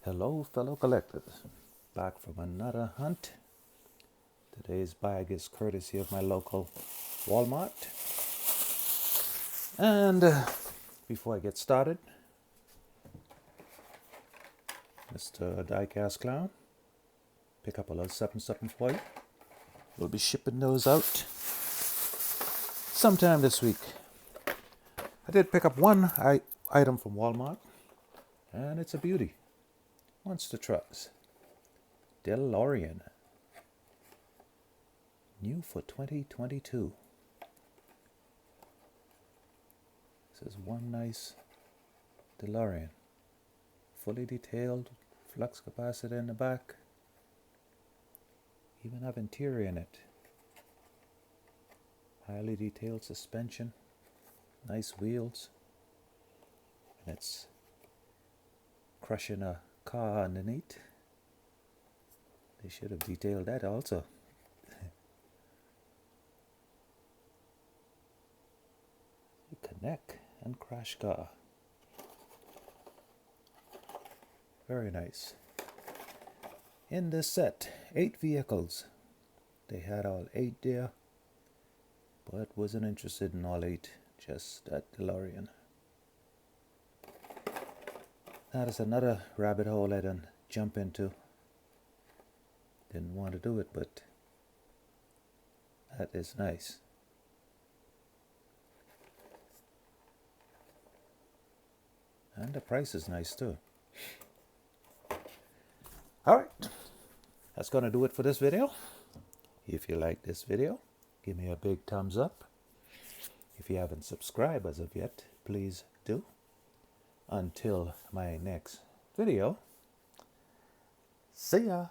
Hello, fellow collectors. Back from another hunt. Today's bag is courtesy of my local Walmart. And before I get started, Mr. Diecast Clown, pick up a little something for you. We'll be shipping those out sometime this week. I did pick up one item from Walmart, and it's a beauty. Monster trucks. Delorean. New for 2022. This is one nice Delorean. Fully detailed, flux capacitor in the back. Even have interior in it. Highly detailed suspension. Nice wheels. And it's crushing a car underneath. They should have detailed that also. Connect and crash car. Very nice. In this set, 8 vehicles. They had all 8 there, but wasn't interested in all 8, just that DeLorean. That is another rabbit hole I didn't jump into. Didn't want to do it, but that is nice. And the price is nice too. Alright, that's going to do it for this video. If you like this video, give me a big thumbs up. If you haven't subscribed as of yet, please do. Until my next video, see ya!